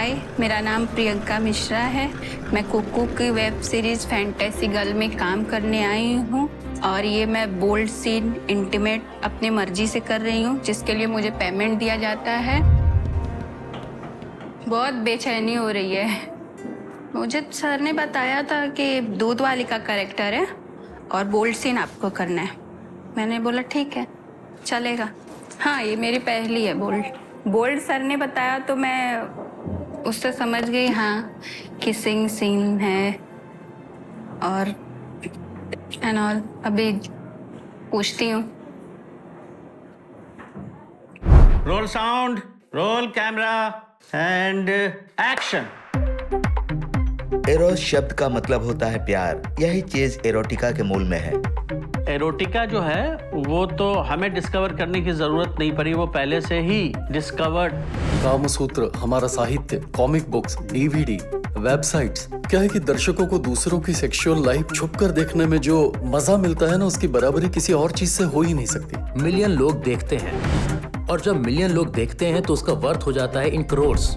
हाय, मेरा नाम प्रियंका मिश्रा है। मैं कुकू की वेब सीरीज फैंटेसी गर्ल में काम करने आई हूँ और ये मैं बोल्ड सीन इंटीमेट अपनी मर्जी से कर रही हूँ, जिसके लिए मुझे पेमेंट दिया जाता है। बहुत बेचैनी हो रही है। मुझे सर ने बताया था कि दूध वाली का कैरेक्टर है और बोल्ड सीन आपको करना है। मैंने बोला ठीक है, चलेगा। हाँ, ये मेरी पहली है बोल्ड सर ने बताया तो मैं उससे समझ गई, हाँ किसिंग सीन है और एंड ऑल। अभी पूछती हूँ। Role sound, roll camera and action. Arrows शब्द का मतलब होता है प्यार। यही चीज एरोटिका के मूल में है। एरोटिका जो है वो तो हमें डिस्कवर करने की जरूरत नहीं पड़ी, वो पहले से ही डिस्कवर्ड। कामसूत्र हमारा साहित्य, कॉमिक बुक्स, डीवीडी, वेबसाइट्स, क्या है कि दर्शकों को दूसरों की सेक्सुअल लाइफ छुप कर देखने में जो मजा मिलता है ना, उसकी बराबरी किसी और चीज से हो ही नहीं सकती। मिलियन लोग देखते हैं और जब मिलियन लोग देखते हैं तो उसका वर्थ हो जाता है इन करोड्स।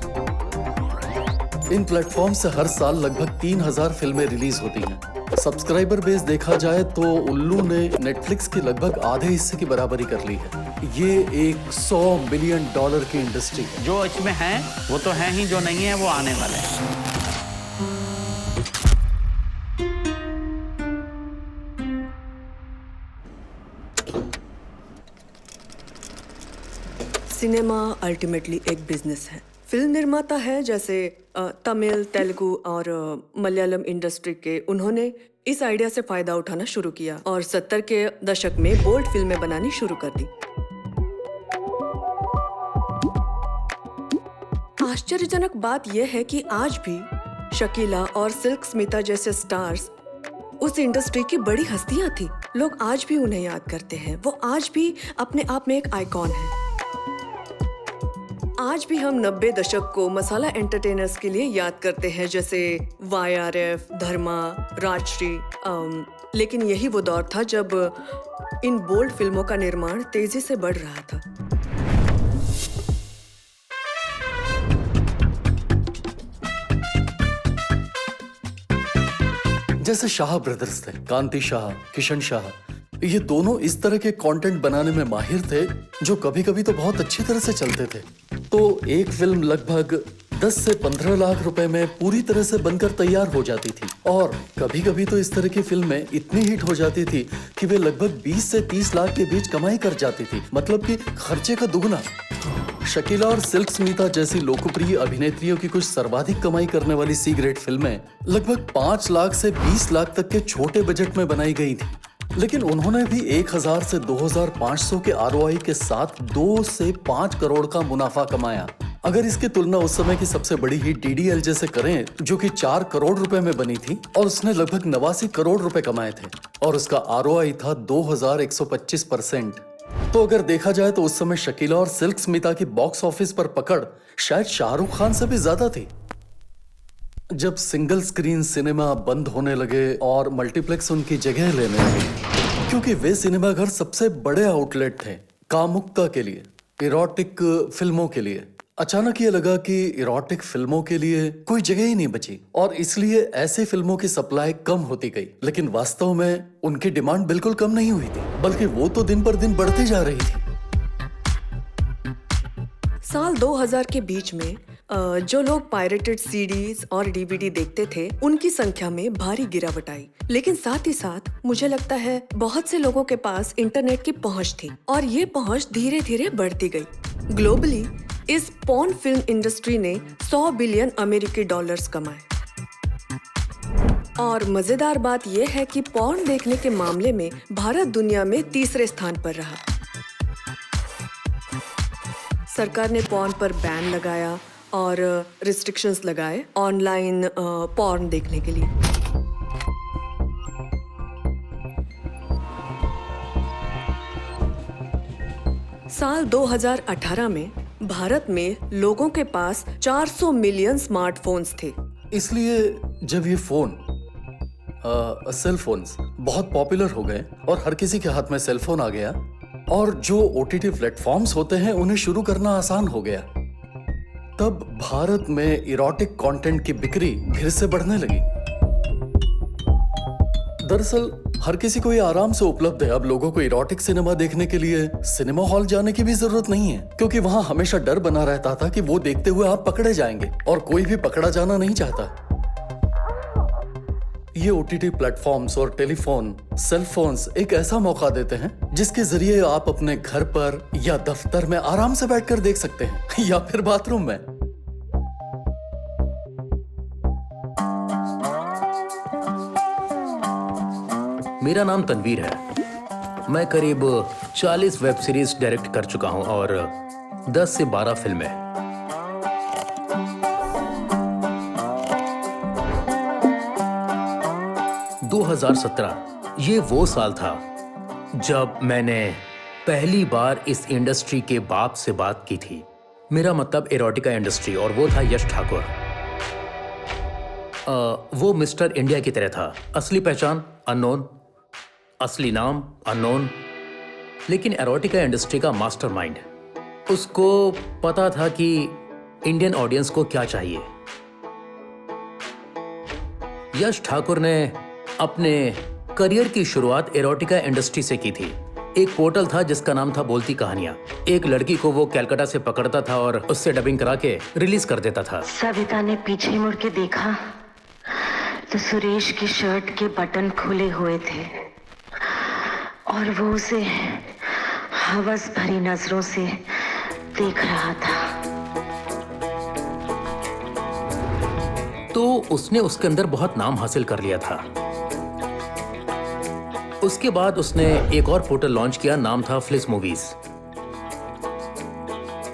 इन प्लेटफॉर्म से हर साल लगभग 3000 फिल्में रिलीज होती हैं। सब्सक्राइबर बेस देखा जाए तो उल्लू ने नेटफ्लिक्स के लगभग आधे हिस्से की बराबरी कर ली है। ये एक $100 बिलियन की इंडस्ट्री है। जो इसमें है वो तो है ही, जो नहीं है वो आने वाले हैं। सिनेमा अल्टीमेटली एक बिजनेस है। फिल्म निर्माता है जैसे तमिल, तेलुगु और मलयालम इंडस्ट्री के, उन्होंने इस आइडिया से फायदा उठाना शुरू किया और 70 के दशक में बोल्ड फिल्में बनानी शुरू कर दी। आश्चर्यजनक बात यह है कि आज भी शकीला और सिल्क स्मिता जैसे स्टार्स उस इंडस्ट्री की बड़ी हस्तियां थी। लोग आज भी उन्हें याद करते हैं। वो आज भी अपने आप में एक आइकॉन है। आज भी हम 90 दशक को मसाला एंटरटेनर्स के लिए याद करते हैं, जैसे YRF, धर्मा, राजश्री। लेकिन यही वो दौर था जब इन बोल्ड फिल्मों का निर्माण तेजी से बढ़ रहा था। जैसे शाह ब्रदर्स थे, कांति शाह, किशन शाह, ये दोनों इस तरह के कंटेंट बनाने में माहिर थे जो कभी कभी तो बहुत अच्छी तरह से चलते थे। तो एक फिल्म लगभग 10 से 15 लाख रुपए में पूरी तरह से बनकर तैयार हो जाती थी और कभी कभी तो इस तरह की फिल्में इतनी हिट हो जाती थी कि वे लगभग 20 से 30 लाख के बीच कमाई कर जाती थी, मतलब कि खर्चे का दुगना। शकीला और सिल्क स्मिता जैसी लोकप्रिय अभिनेत्रियों की कुछ सर्वाधिक कमाई करने वाली सी ग्रेड फिल्में लगभग 5 लाख से 20 लाख तक के छोटे बजट में बनाई गई थी, लेकिन उन्होंने भी 1000 से 2500 के ROI के साथ 2 से 5 करोड़ का मुनाफा कमाया। अगर इसकी तुलना उस समय की सबसे बड़ी हिट DDLJ से करें, जो कि 4 करोड़ रुपए में बनी थी और उसने लगभग 89 करोड़ रुपए कमाए थे और उसका ROI था 2125%। तो अगर देखा जाए तो उस समय शकीला और सिल्क स्मिता की बॉक्स ऑफिस पर पकड़ शायद शाहरुख खान से भी ज्यादा थी। जब सिंगल स्क्रीन सिनेमा बंद होने लगे और मल्टीप्लेक्स उनकी जगह लेने लगे, क्योंकि वे सिनेमाघर सबसे बड़े आउटलेट थे कामुकता के लिए, इरोटिक फिल्मों के लिए, अचानक ये लगा कि इरोटिक फिल्मों के लिए कोई जगह ही नहीं बची और इसलिए ऐसी फिल्मों की सप्लाई कम होती गई। लेकिन वास्तव में उनकी डिमांड बिल्कुल कम नहीं हुई थी, बल्कि वो तो दिन पर दिन बढ़ती जा रही थी। साल 2000 के बीच में जो लोग पायरेटेड CDs और DVD देखते थे, उनकी संख्या में भारी गिरावट आई। लेकिन साथ ही साथ मुझे लगता है बहुत से लोगों के पास इंटरनेट की पहुंच थी और ये पहुंच धीरे धीरे बढ़ती गई। ग्लोबली इस पॉर्न फिल्म इंडस्ट्री ने $100 बिलियन अमेरिकी डॉलर्स कमाए। और मजेदार बात यह है कि पॉर्न देखने के मामले में भारत दुनिया में तीसरे स्थान पर रहा। सरकार ने पॉर्न पर बैन लगाया और रिस्ट्रिक्शंस लगाए ऑनलाइन पॉर्न देखने के लिए। साल 2018 में भारत में लोगों के पास 400 मिलियन स्मार्टफोन्स थे। इसलिए जब ये फोन सेल फोन्स बहुत पॉपुलर हो गए और हर किसी के हाथ में सेल फोन आ गया और जो OTT प्लेटफॉर्म्स होते हैं उन्हें शुरू करना आसान हो गया। तब भारत में इरोटिक कंटेंट की बिक्री फिर से बढ़ने लगी। दरअसल हर किसी को ये आराम से उपलब्ध है। अब लोगों को इरोटिक सिनेमा देखने के लिए सिनेमा हॉल जाने की भी जरूरत नहीं है, क्योंकि वहां हमेशा डर बना रहता था कि वो देखते हुए आप पकड़े जाएंगे, और कोई भी पकड़ा जाना नहीं चाहता। ये ओटीटी प्लेटफॉर्म्स और टेलीफोन, सेल फोन्स एक ऐसा मौका देते हैं जिसके जरिए आप अपने घर पर या दफ्तर में आराम से बैठकर देख सकते हैं या फिर बाथरूम में। मेरा नाम तनवीर है। मैं करीब 40 वेब सीरीज डायरेक्ट कर चुका हूं और 10 से 12 फिल्में। – 2017 ये वो साल था जब मैंने पहली बार इस इंडस्ट्री के बाप से बात की थी। मेरा मतलब एरोटिका इंडस्ट्री, और वो था यश ठाकुर। वो मिस्टर इंडिया की तरह था। असली पहचान अननोन, असली नाम अननोन, लेकिन एरोटिका इंडस्ट्री का मास्टरमाइंड। उसको पता था कि इंडियन ऑडियंस को क्या चाहिए। यश ठाकुर ने अपने करियर की शुरुआत एरोटिका इंडस्ट्री से की थी। एक पोर्टल था जिसका नाम था बोलती कहानियां। एक लड़की को वो कलकत्ता से पकड़ता था और उससे डबिंग करा के रिलीज कर देता था। सविता ने पीछे मुड़ के देखा तो सुरेश की शर्ट के बटन खुले हुए थे और वो उसे हवस भरी नजरों से देख रहा था। तो उसने उसके अंदर बहुत नाम हासिल कर लिया था। उसके बाद उसने एक और पोर्टल लॉन्च किया, नाम था फ्लिस मूवीज।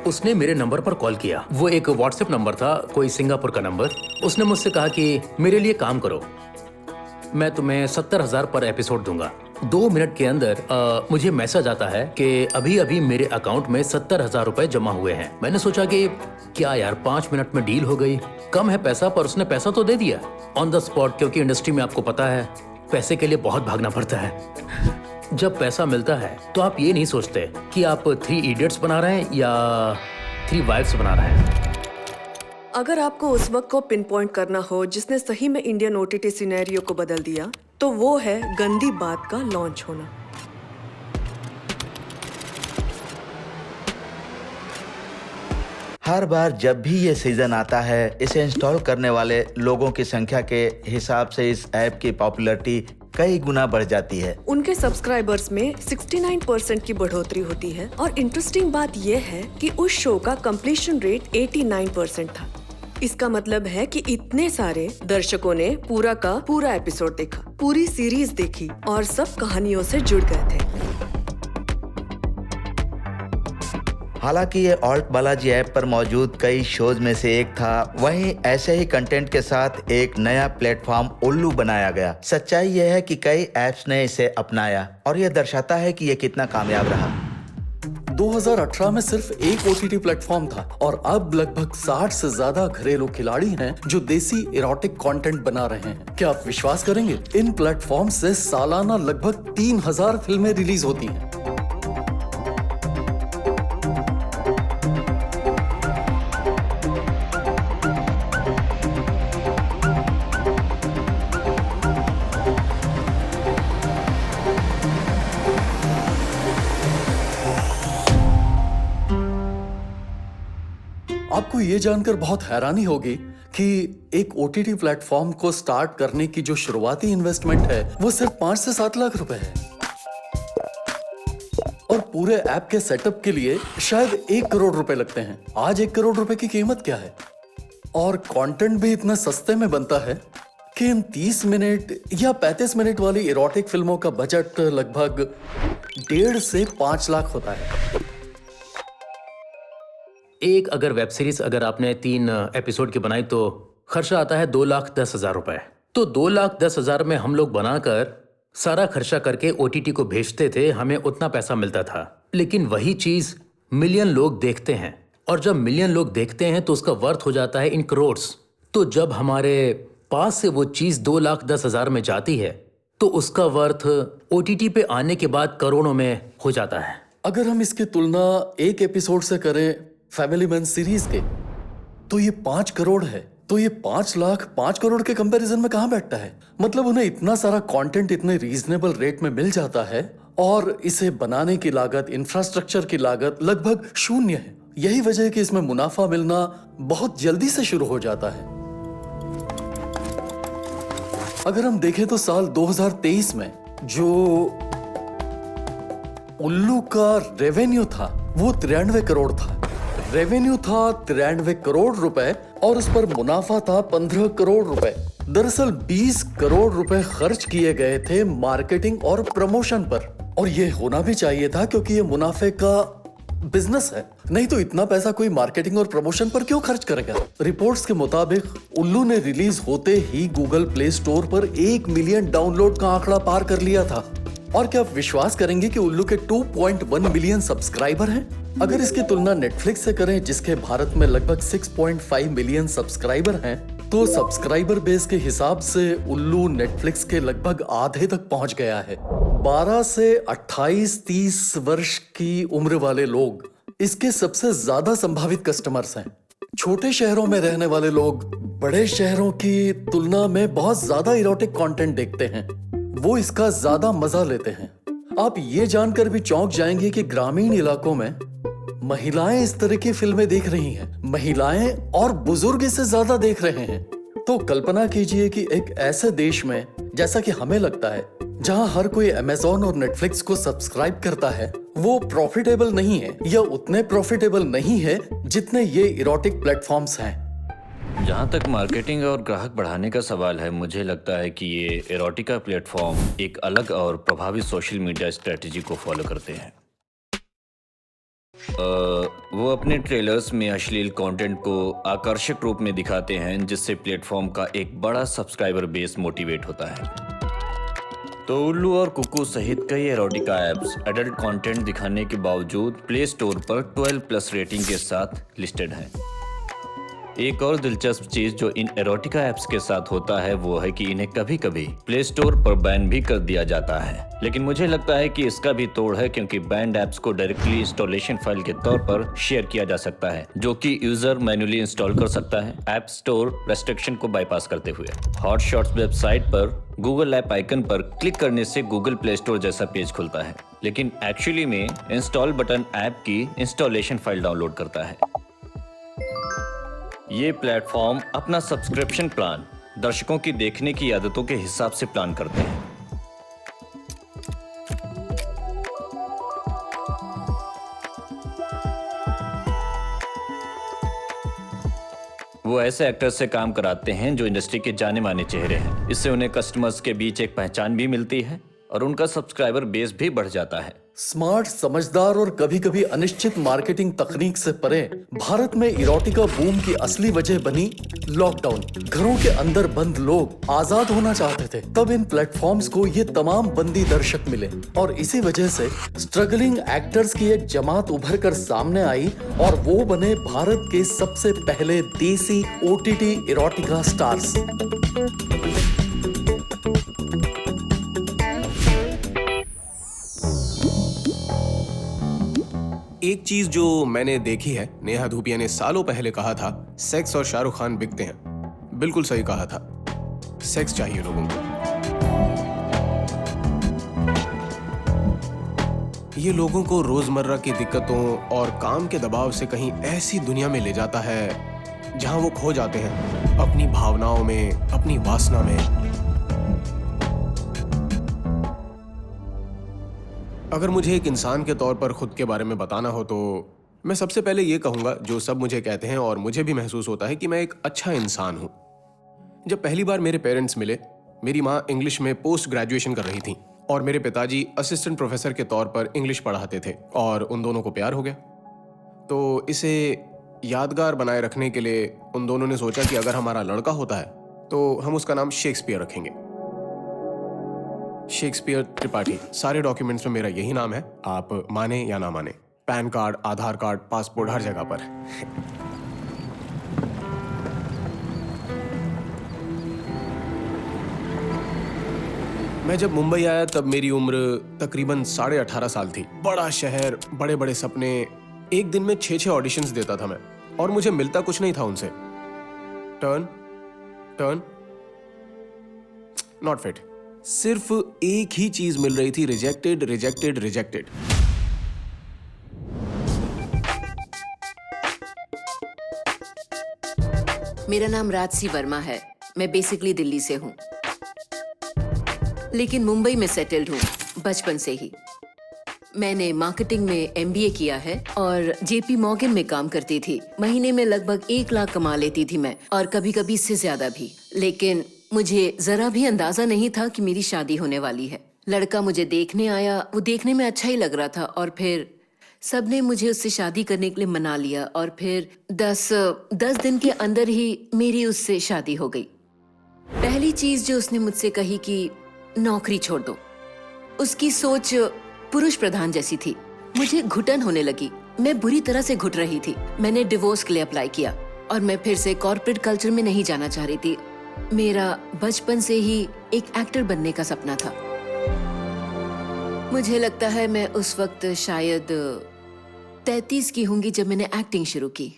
उसने मेरे नंबर पर कॉल किया। वो एक व्हाट्सएप नंबर था, कोई सिंगापुर का नंबर। उसने मुझसे कहा कि मेरे लिए काम करो, मैं तुम्हें 70,000 पर एपिसोड दूंगा। 2 मिनट के अंदर मुझे मैसेज आता है कि अभी अभी मेरे अकाउंट में 70,000 रुपए जमा हुए हैं। मैंने सोचा कि क्या यार, 5 मिनट में डील हो गई। कम है पैसा, पर उसने पैसा तो दे दिया ऑन द स्पॉट, क्योंकि इंडस्ट्री में आपको पता है पैसे के लिए बहुत भागना पड़ता है। जब पैसा मिलता है तो आप ये नहीं सोचते कि आप 3 इडियट्स बना रहे हैं या 3 वाइफ्स बना रहे हैं। अगर आपको उस वक्त को पिन पॉइंट करना हो जिसने सही में इंडियन ओटीटी सिनेरियो को बदल दिया, तो वो है गंदी बात का लॉन्च होना। हर बार जब भी ये सीजन आता है, इसे इंस्टॉल करने वाले लोगों की संख्या के हिसाब से इस ऐप की पॉपुलैरिटी कई गुना बढ़ जाती है। उनके सब्सक्राइबर्स में 69% की बढ़ोतरी होती है, और इंटरेस्टिंग बात यह है कि उस शो का कंप्लीशन रेट 89% था। इसका मतलब है कि इतने सारे दर्शकों ने पूरा का पूरा एपिसोड देखा, पूरी सीरीज देखी और सब कहानियों से जुड़ गए थे। हालांकि ये ऑल्ट बालाजी ऐप पर मौजूद कई शोज में से एक था, वहीं ऐसे ही कंटेंट के साथ एक नया प्लेटफॉर्म उल्लू बनाया गया। सच्चाई यह है कि कई ऐप्स ने इसे अपनाया, और यह दर्शाता है कि यह कितना कामयाब रहा। 2018 में सिर्फ एक ओटीटी प्लेटफॉर्म था, और अब लगभग 60 से ज्यादा घरेलू खिलाड़ी हैं जो देसी इरोटिक कंटेंट बना रहे हैं। क्या आप विश्वास करेंगे, इन प्लेटफॉर्म से सालाना लगभग 3000 फिल्में रिलीज होती हैं। आपको ये जानकर बहुत हैरानी होगी कि एक ओटीटी प्लेटफॉर्म को स्टार्ट करने की जो शुरुआती इन्वेस्टमेंट है वो सिर्फ 5 से 7 लाख रुपए है, और पूरे ऐप के सेटअप के लिए शायद 1 करोड़ रुपए लगते हैं। आज 1 करोड़ रुपए की कीमत क्या है, और कंटेंट भी इतना सस्ते में बनता है कि इन 30 मिनट या 35 मिनट वाली इरोटिक फिल्मों का बजट लगभग 1.5 से 5 लाख होता है। एक अगर वेब सीरीज अगर आपने 3 एपिसोड की बनाई तो खर्चा आता है 2,10,000 रुपए। तो 2,10,000 में हम लोग बनाकर सारा खर्चा करके ओटीटी को भेजते थे, हमें उतना पैसा मिलता था। लेकिन वही चीज मिलियन लोग देखते हैं, और जब मिलियन लोग देखते हैं तो उसका वर्थ हो जाता है इन करोड़्स। तो जब हमारे पास से वो चीज 2,10,000 में जाती है तो उसका वर्थ ओटीटी पे आने के बाद करोड़ों में हो जाता है। अगर हम इसकी तुलना एक एपिसोड से करें फैमिली मैन सीरीज के, तो ये 5 करोड़ है, तो ये 5 लाख 5 करोड़ के कंपैरिजन में कहाँ बैठता है? मतलब उन्हें इतना सारा कंटेंट इतने रीजनेबल रेट में मिल जाता है और इसे बनाने की लागत, इंफ्रास्ट्रक्चर की लागत लगभग शून्य है। यही वजह है कि इसमें मुनाफा मिलना बहुत जल्दी से शुरू हो जाता है। अगर हम देखें तो साल 2023 में जो उल्लू का रेवेन्यू था वो 93 करोड़ था। रेवेन्यू था 93 करोड़ रुपए और उस पर मुनाफा था 15 करोड़ रुपए। दरअसल 20 करोड़ रुपए खर्च किए गए थे मार्केटिंग और प्रमोशन पर, और ये होना भी चाहिए था क्योंकि ये मुनाफे का बिजनेस है। नहीं तो इतना पैसा कोई मार्केटिंग और प्रमोशन पर क्यों खर्च करेगा? रिपोर्ट्स के मुताबिक उल्लू ने रिलीज होते ही गूगल प्ले स्टोर पर 1 मिलियन डाउनलोड का आंकड़ा पार कर लिया था। और क्या आप विश्वास करेंगे कि उल्लू के 2.1 मिलियन सब्सक्राइबर हैं? अगर इसकी तुलना नेटफ्लिक्स से करें जिसके भारत में लगभग 6.5 मिलियन सब्सक्राइबर हैं, तो सब्सक्राइबर बेस के हिसाब से उल्लू नेटफ्लिक्स के लगभग आधे तक पहुंच गया है। 12 से 28-30 वर्ष की उम्र वाले लोग इसके सबसे ज्यादा संभावित कस्टमर्स हैं। छोटे शहरों में रहने वाले लोग बड़े शहरों की तुलना में बहुत ज्यादा इरोटिक कंटेंट देखते हैं, वो इसका ज्यादा मजा लेते हैं। आप ये जानकर भी चौंक जाएंगे कि ग्रामीण इलाकों में महिलाएं इस तरह की फिल्में देख रही हैं। महिलाएं और बुजुर्ग इसे ज्यादा देख रहे हैं। तो कल्पना कीजिए कि एक ऐसे देश में, जैसा कि हमें लगता है, जहां हर कोई अमेज़न और नेटफ्लिक्स को सब्सक्राइब करता है, वो प्रॉफिटेबल नहीं है या उतने प्रॉफिटेबल नहीं है जितने ये इरोटिक प्लेटफॉर्म्स हैं। जहाँ तक मार्केटिंग और ग्राहक बढ़ाने का सवाल है, मुझे लगता है कि ये एरोटिका प्लेटफॉर्म एक अलग और प्रभावी सोशल मीडिया स्ट्रेटजी को फॉलो करते हैं। वो अपने ट्रेलर्स में अश्लील कंटेंट को आकर्षक रूप में दिखाते हैं, जिससे प्लेटफॉर्म का एक बड़ा सब्सक्राइबर बेस मोटिवेट होता है। तो उल्लू और कुकू सहित कई एरोटिका ऐप्स एडल्ट कंटेंट दिखाने के बावजूद प्ले स्टोर पर 12+ रेटिंग के साथ लिस्टेड हैं। एक और दिलचस्प चीज जो इन एरोटिका ऐप्स के साथ होता है वो है कि इन्हें कभी कभी प्ले स्टोर पर बैन भी कर दिया जाता है, लेकिन मुझे लगता है कि इसका भी तोड़ है, क्योंकि बैंड ऐप्स को डायरेक्टली इंस्टॉलेशन फाइल के तौर पर शेयर किया जा सकता है, जो कि यूजर मैन्युअली इंस्टॉल कर सकता है ऐप स्टोर रेस्ट्रिक्शन को बाईपास करते हुए। हॉटशॉट्स वेबसाइट पर गूगल ऐप आइकन पर क्लिक करने से गूगल प्ले स्टोर जैसा पेज खुलता है, लेकिन एक्चुअली में इंस्टॉल बटन ऐप की इंस्टॉलेशन फाइल डाउनलोड करता है। ये प्लेटफॉर्म अपना सब्सक्रिप्शन प्लान दर्शकों की देखने की आदतों के हिसाब से प्लान करते हैं। वो ऐसे एक्टर्स से काम कराते हैं जो इंडस्ट्री के जाने माने चेहरे हैं। इससे उन्हें कस्टमर्स के बीच एक पहचान भी मिलती है और उनका सब्सक्राइबर बेस भी बढ़ जाता है। स्मार्ट, समझदार और कभी-कभी अनिश्चित मार्केटिंग तकनीक से परे भारत में इरोटिका बूम की असली वजह बनी लॉकडाउन। घरों के अंदर बंद लोग आजाद होना चाहते थे, तब इन प्लेटफॉर्म्स को ये तमाम बंदी दर्शक मिले और इसी वजह से स्ट्रगलिंग एक्टर्स की एक जमात उभर कर सामने आई और वो बने भारत के सबसे पहले देसी OTT इरोटिका स्टार्स। एक चीज जो मैंने देखी है, नेहा धूपिया ने सालों पहले कहा था, सेक्स और शाहरुख खान बिकते हैं। बिल्कुल सही कहा था। सेक्स चाहिए लोगों को। ये लोगों को रोजमर्रा की दिक्कतों और काम के दबाव से कहीं ऐसी दुनिया में ले जाता है जहां वो खो जाते हैं अपनी भावनाओं में, अपनी वासना में। अगर मुझे एक इंसान के तौर पर खुद के बारे में बताना हो तो मैं सबसे पहले ये कहूंगा, जो सब मुझे कहते हैं और मुझे भी महसूस होता है, कि मैं एक अच्छा इंसान हूं। जब पहली बार मेरे पेरेंट्स मिले, मेरी माँ इंग्लिश में पोस्ट ग्रेजुएशन कर रही थी और मेरे पिताजी असिस्टेंट प्रोफेसर के तौर पर इंग्लिश पढ़ाते थे और उन दोनों को प्यार हो गया। तो इसे यादगार बनाए रखने के लिए उन दोनों ने सोचा कि अगर हमारा लड़का होता है तो हम उसका नाम शेक्सपियर रखेंगे। शेक्सपियर त्रिपाठी। सारे डॉक्यूमेंट्स में मेरा यही नाम है, आप माने या ना माने। पैन कार्ड, आधार कार्ड, पासपोर्ट, हर जगह पर। मैं जब मुंबई आया तब मेरी उम्र तकरीबन 18.5 साल थी। बड़ा शहर, बड़े बड़े सपने। एक दिन में 6 ऑडिशंस देता था मैं और मुझे मिलता कुछ नहीं था उनसे। Turn turn, not fit. सिर्फ एक ही चीज मिल रही थी, रिजेक्टेड रिजेक्टेड रिजेक्टेड। मेरा नाम राजसी वर्मा है। मैं बेसिकली दिल्ली से हूँ, लेकिन मुंबई में सेटल्ड हूँ बचपन से ही। मैंने मार्केटिंग में MBA किया है और JP मॉर्गन में काम करती थी। महीने में लगभग 1 लाख कमा लेती थी मैं, और कभी कभी इससे ज्यादा भी। लेकिन मुझे जरा भी अंदाजा नहीं था कि मेरी शादी होने वाली है। लड़का मुझे देखने आया, वो देखने में अच्छा ही लग रहा था, और फिर सबने मुझे उससे शादी करने के लिए मना लिया, और फिर 10 दिन के अंदर ही मेरी उससे शादी हो गई। पहली चीज जो उसने मुझसे कही कि नौकरी छोड़ दो। उसकी सोच पुरुष प्रधान जैसी थी। मुझे घुटन होने लगी, मैं बुरी तरह से घुट रही थी। मैंने डिवोर्स के लिए अप्लाई किया, और मैं फिर से कॉर्पोरेट कल्चर में नहीं जाना चाह रही थी। मेरा बचपन से ही एक एक्टर बनने का सपना था। मुझे लगता है मैं उस वक्त शायद 33 की होंगी जब मैंने एक्टिंग शुरू की।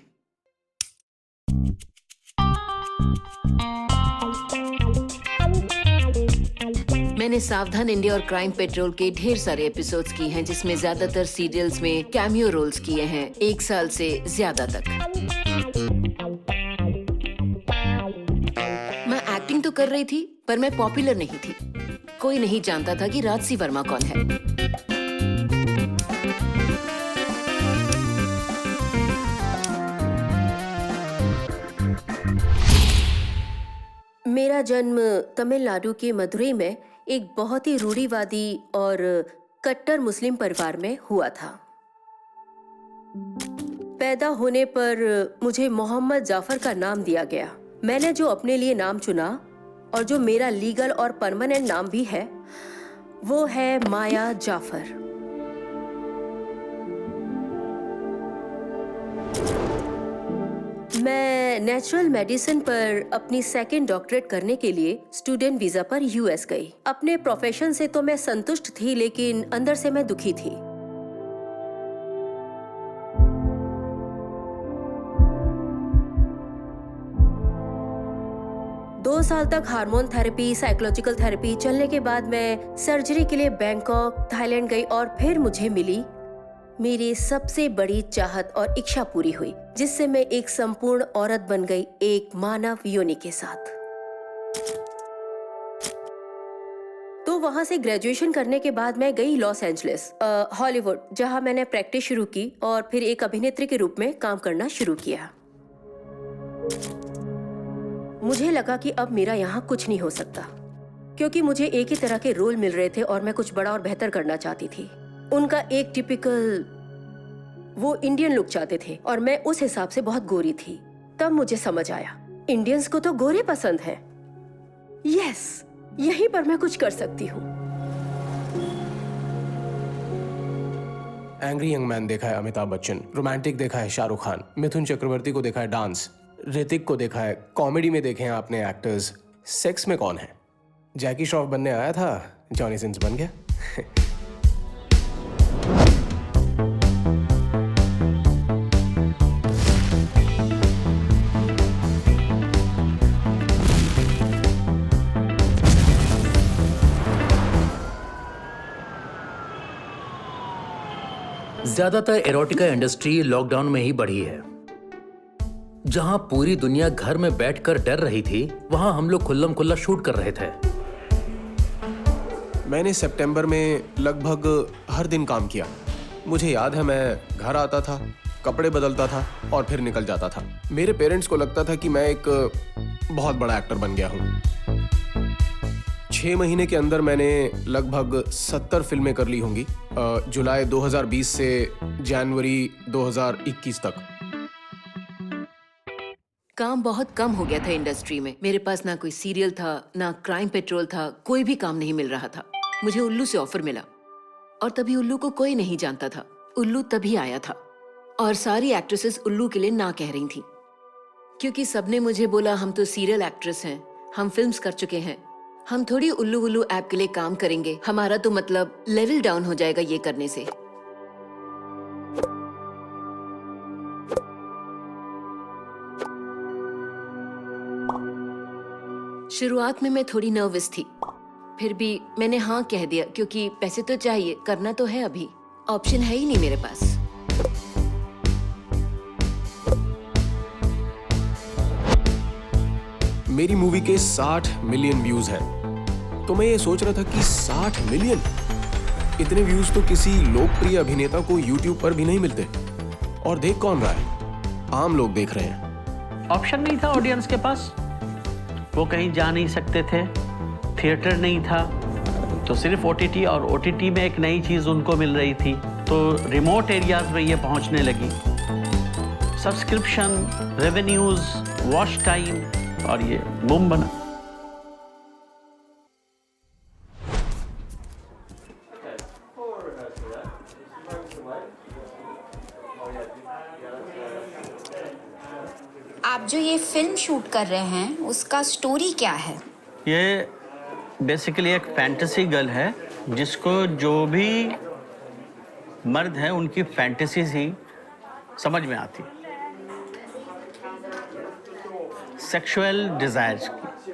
मैंने सावधान इंडिया और क्राइम पेट्रोल के ढेर सारे एपिसोड्स किए हैं, जिसमें ज्यादातर सीरियल्स में कैमियो रोल्स किए हैं, 1 साल से ज्यादा तक। मैं एक्टिंग तो कर रही थी, पर मैं पॉपुलर नहीं थी। कोई नहीं जानता था कि राजसी वर्मा कौन है। मेरा जन्म तमिलनाडु के मदुरई में एक बहुत ही रूढ़िवादी और कट्टर मुस्लिम परिवार में हुआ था। पैदा होने पर मुझे मोहम्मद जाफर का नाम दिया गया। मैंने जो अपने लिए नाम चुना, और जो मेरा लीगल और परमानेंट नाम भी है, वो है माया जाफर। मैं नेचुरल मेडिसिन पर अपनी 2nd डॉक्टरेट करने के लिए स्टूडेंट वीजा पर US गई। अपने प्रोफेशन से तो मैं संतुष्ट थी, लेकिन अंदर से मैं दुखी थी। दो साल तक हार्मोन थेरेपी, साइकोलॉजिकल थेरेपी चलने के बाद मैं सर्जरी के लिए बैंकॉक, थाईलैंड गई, और फिर मुझे मिली मेरी सबसे बड़ी चाहत और इच्छा पूरी हुई, जिससे मैं एक संपूर्ण औरत बन गई, एक मानव योनि के साथ। तो वहां से ग्रेजुएशन करने के बाद मैं गई लॉस एंजलिस, हॉलीवुड, जहां मैंने प्रैक्टिस शुरू की और फिर एक अभिनेत्री के रूप में काम करना शुरू किया। मुझे लगा कि अब मेरा यहाँ कुछ नहीं हो सकता, क्योंकि मुझे एक ही तरह के रोल मिल रहे थे और मैं कुछ बड़ा और बेहतर करना चाहती थी। उनका एक टिपिकल वो इंडियन लुक चाहते थे, और मैं उस हिसाब से बहुत गोरी थी। तब मुझे समझ आया, इंडियंस को तो गोरे पसंद है। यस, यहीं पर मैं कुछ कर सकती हूँ। एंग्री यंग मैन देखा है अमिताभ बच्चन, रोमांटिक देखा है शाहरुख खान, मिथुन चक्रवर्ती को देखा है डांस, ऋतिक को देखा है कॉमेडी में, देखे हैं आपने एक्टर्स। सेक्स में कौन है? जैकी श्रॉफ बनने आया था, जॉनी सिंस बन गया। ज्यादातर एरोटिका इंडस्ट्री लॉकडाउन में ही बढ़ी है। जहां पूरी दुनिया घर में बैठकर डर रही थी, वहां हम लोग खुल्लम खुल्ला शूट कर रहे थे। मैंने सितंबर में लगभग हर दिन काम किया। मुझे याद है, मैं घर आता था, कपड़े बदलता था और फिर निकल जाता था। मेरे पेरेंट्स को लगता था कि मैं एक बहुत बड़ा एक्टर बन गया हूँ। 6 महीने के अंदर मैंने लगभग 70 फिल्में कर ली होंगी, जुलाई 2020 से जनवरी 2021 तक। काम बहुत कम हो गया था इंडस्ट्री में। मेरे पास ना कोई सीरियल था, ना क्राइम पेट्रोल था, कोई भी काम नहीं मिल रहा था। मुझे उल्लू से ऑफर मिला, और तभी उल्लू को कोई नहीं जानता था। उल्लू तभी आया था, और सारी एक्ट्रेसेस उल्लू के लिए ना कह रही थी, क्योंकि सबने मुझे बोला, हम तो सीरियल एक्ट्रेस हैं, हम फिल्म्स कर चुके हैं, हम थोड़ी उल्लू उल्लू ऐप के लिए काम करेंगे, हमारा तो मतलब लेवल डाउन हो जाएगा ये करने से। शुरुआत में मैं थोड़ी नर्वस थी, फिर भी मैंने हाँ कह दिया क्योंकि पैसे तो चाहिए, करना तो है, अभी ऑप्शन है ही नहीं मेरे पास। मेरी मूवी के 60 मिलियन व्यूज हैं, तो मैं ये सोच रहा था कि 60 मिलियन, इतने व्यूज तो किसी लोकप्रिय अभिनेता को YouTube पर भी नहीं मिलते। और देख कौन रहा है? आम लोग देख रहे हैं। ऑप्शन नहीं था ऑडियंस के पास, वो कहीं जा नहीं सकते थे, थिएटर नहीं था, तो सिर्फ OTT, और OTT में एक नई चीज़ उनको मिल रही थी, तो रिमोट एरियाज में ये पहुंचने लगी। सब्सक्रिप्शन, रेवेन्यूज, वॉच टाइम, और ये बूम बना। आप जो ये फिल्म शूट कर रहे हैं उसका स्टोरी क्या है? ये बेसिकली एक फैंटेसी गर्ल है जिसको जो भी मर्द है उनकी फैंटेसीज ही समझ में आती, सेक्सुअल डिजायर्स की।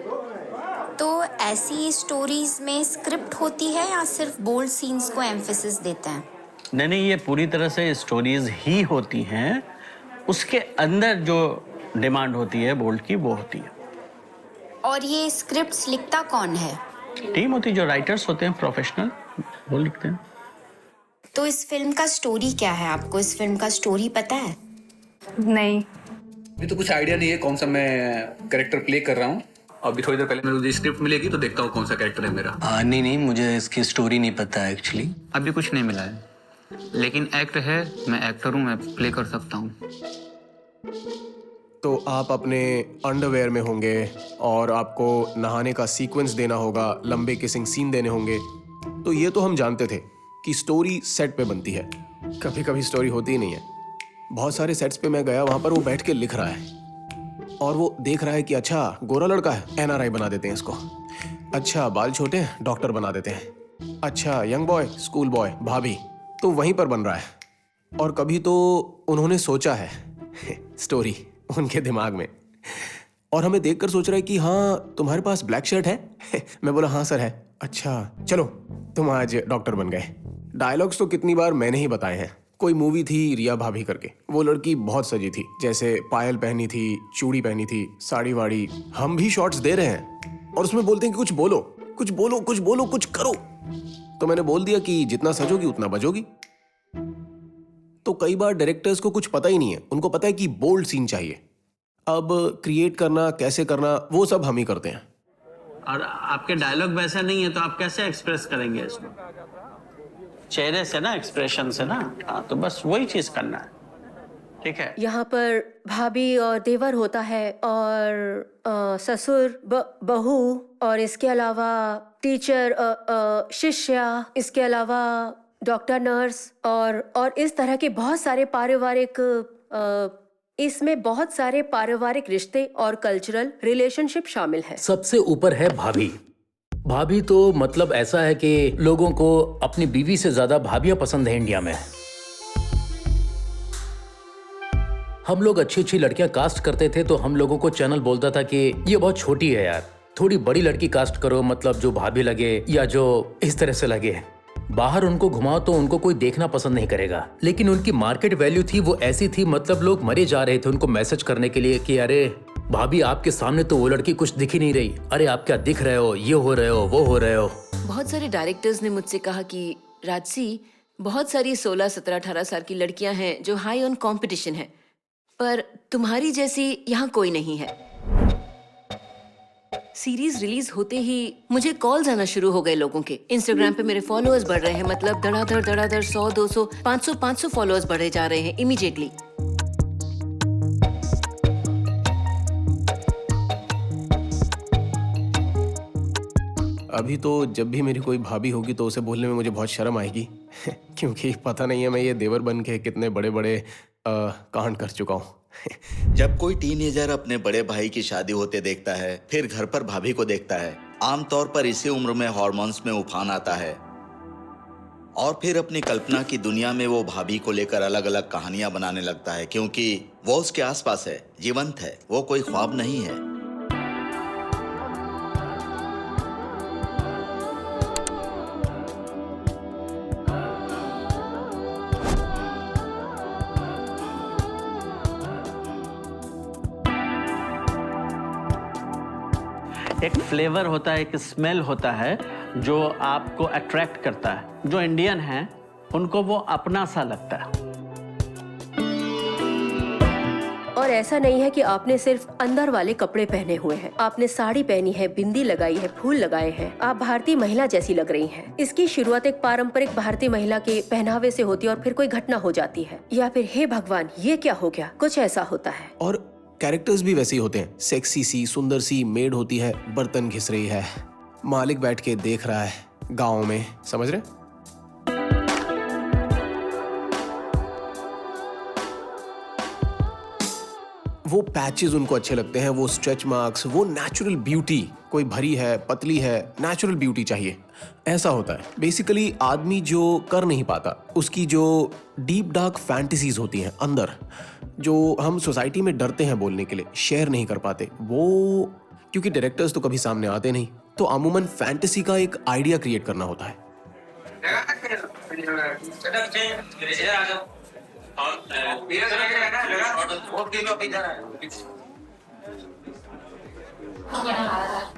तो ऐसी स्टोरीज में स्क्रिप्ट होती है या सिर्फ बोल्ड सीन्स को एम्फेसिस देते हैं? नहीं, ये पूरी तरह से स्टोरीज ही होती हैं, उसके अंदर जो डिमांड होती है बोल्ड की वो होती है। और ये स्क्रिप्ट्स लिखता कौन है? टीम होती है, जो राइटर्स होते हैं प्रोफेशनल, वो लिखते हैं। तो इस फिल्म का स्टोरी क्या है? आपको इस फिल्म का स्टोरी पता है? नहीं, अभी तो कुछ आइडिया नहीं है कौन सा मैं कैरेक्टर प्ले कर रहा हूँ। अभी थोड़ी देर पहले मुझे स्क्रिप्ट मिलेगी तो देखता हूँ कौन सा कैरेक्टर है मेरा। नहीं, मुझे इसकी स्टोरी नहीं पता है एक्चुअली। अभी कुछ नहीं मिला है, लेकिन एक्ट है, मैं एक्टर हूँ, मैं प्ले कर सकता हूँ। तो आप अपने अंडरवेयर में होंगे और आपको नहाने का सीक्वेंस देना होगा, लंबे किसिंग सीन देने होंगे। तो ये तो हम जानते थे कि स्टोरी सेट पे बनती है, कभी कभी स्टोरी होती ही नहीं है। बहुत सारे सेट्स पे मैं गया, वहाँ पर वो बैठ के लिख रहा है और वो देख रहा है कि अच्छा गोरा लड़का है, NRI बना देते हैं इसको। अच्छा बाल छोटे हैं, डॉक्टर बना देते हैं। अच्छा यंग बॉय, स्कूल बॉय, भाभी, तो वहीं पर बन रहा है। और कभी तो उन्होंने सोचा है स्टोरी उनके दिमाग में, और हमें देखकर सोच रहा है कि हाँ तुम्हारे पास ब्लैक शर्ट है मैं बोला हाँ सर है। अच्छा चलो तुम आज डॉक्टर बन गए। डायलॉग्स तो कितनी बार मैंने ही बताए हैं। कोई मूवी थी रिया भाभी करके, वो लड़की बहुत सजी थी, जैसे पायल पहनी थी, चूड़ी पहनी थी, साड़ी वाड़ी। हम भी शॉट्स दे रहे हैं और उसमें बोलते हैं कि कुछ बोलो, कुछ बोलो, कुछ बोलो, कुछ करो। तो मैंने बोल दिया कि जितना सजोगी उतना बजोगी। तो कई बार डायरेक्टर्स को कुछ पता ही नहीं है, उनको पता है कि बोल्ड सीन चाहिए। अब क्रिएट करना, कैसे करना, वो सब हम ही करते हैं। और आपके डायलॉग वैसे नहीं है तो आप कैसे एक्सप्रेस करेंगे इसको? चेहरे से ना, एक्सप्रेशन से ना। हाँ, तो बस वही चीज करना है, ठीक है। यहाँ पर भाभी और देवर होता है और ससुर, बहू, और इसके अलावा टीचर, शिष्या, इसके अलावा डॉक्टर, नर्स, और इस तरह के बहुत सारे पारिवारिक, इसमें बहुत सारे पारिवारिक रिश्ते और कल्चरल रिलेशनशिप शामिल है। सबसे ऊपर है भाभी। भाभी तो मतलब ऐसा है कि लोगों को अपनी बीवी से ज्यादा भाभियां पसंद है इंडिया में। हम लोग अच्छी अच्छी लड़कियां कास्ट करते थे तो हम लोगों को चैनल बोलता था कि ये बहुत छोटी है यार, थोड़ी बड़ी लड़की कास्ट करो, मतलब जो भाभी लगे या जो इस तरह से लगे। बाहर उनको घुमाओ तो उनको कोई देखना पसंद नहीं करेगा, लेकिन उनकी मार्केट वैल्यू थी वो ऐसी थी, मतलब लोग मरे जा रहे थे उनको मैसेज करने के लिए कि अरे भाभी आपके सामने तो वो लड़की कुछ दिख ही नहीं रही, अरे आप क्या दिख रहे हो, ये हो रहे हो, वो हो रहे हो। बहुत सारे डायरेक्टर्स ने मुझसे कहा कि राजसी, बहुत सारी 16, 17, 18 साल की लड़कियां हैं जो हाई ऑन कंपटीशन है, पर तुम्हारी जैसी यहाँ कोई नहीं है। सीरीज रिलीज होते ही मुझे कॉल्स आना शुरू हो गए लोगों के। इंस्टाग्राम पे मेरे फॉलोअर्स बढ़ रहे हैं, मतलब धड़ाधड़ 100, 200, 500 फॉलोअर्स बढ़े जा रहे हैं इमीडिएटली। अभी तो जब भी मेरी कोई भाभी होगी तो उसे बोलने में मुझे बहुत शर्म आएगी क्योंकि पता नहीं है मैं ये देवर बन के कितने बड़े बड़े कांड कर चुका हूँ। जब कोई टीनेजर अपने बड़े भाई की शादी होते देखता है, फिर घर पर भाभी को देखता है, आमतौर पर इसी उम्र में हार्मोन्स में उफान आता है और फिर अपनी कल्पना की दुनिया में वो भाभी को लेकर अलग अलग कहानियां बनाने लगता है, क्योंकि वो उसके आसपास है, जीवंत है, वो कोई ख्वाब नहीं है। एक फ्लेवर होता है, एक स्मेल होता है जो आपको अट्रैक्ट करता है। जो इंडियन हैं उनको वो अपना सा लगता है। और ऐसा नहीं है कि आपने सिर्फ अंदर वाले कपड़े पहने हुए हैं, आपने साड़ी पहनी है, बिंदी लगाई है, फूल लगाए हैं, आप भारतीय महिला जैसी लग रही हैं। इसकी शुरुआत एक पारंपरिक भारतीय महिला के पहनावे से होती है और फिर कोई घटना हो जाती है, या फिर हे भगवान ये क्या हो गया, कुछ ऐसा होता है। और कैरेक्टर्स भी वैसे ही होते हैं। सेक्सी सी, सुंदर सी मेड होती है, बर्तन घिस रही है, मालिक बैठ के देख रहा है गाँव में, समझ रहे? वो पैचेस उनको अच्छे लगते हैं, वो स्ट्रेच मार्क्स, वो नेचुरल ब्यूटी, कोई भरी है, पतली है, नेचुरल ब्यूटी चाहिए, ऐसा होता है। बेसिकली आदमी जो कर नहीं पाता, उसकी जो डीप डार्क फैंटेसीज होती हैं अंदर, जो हम सोसाइटी में डरते हैं बोलने के लिए, शेयर नहीं कर पाते, वो क्योंकि डायरेक्टर्स तो कभी सामने आते नहीं, तो अमूमन फैंटेसी का एक आइडिया क्रिएट करना होता है।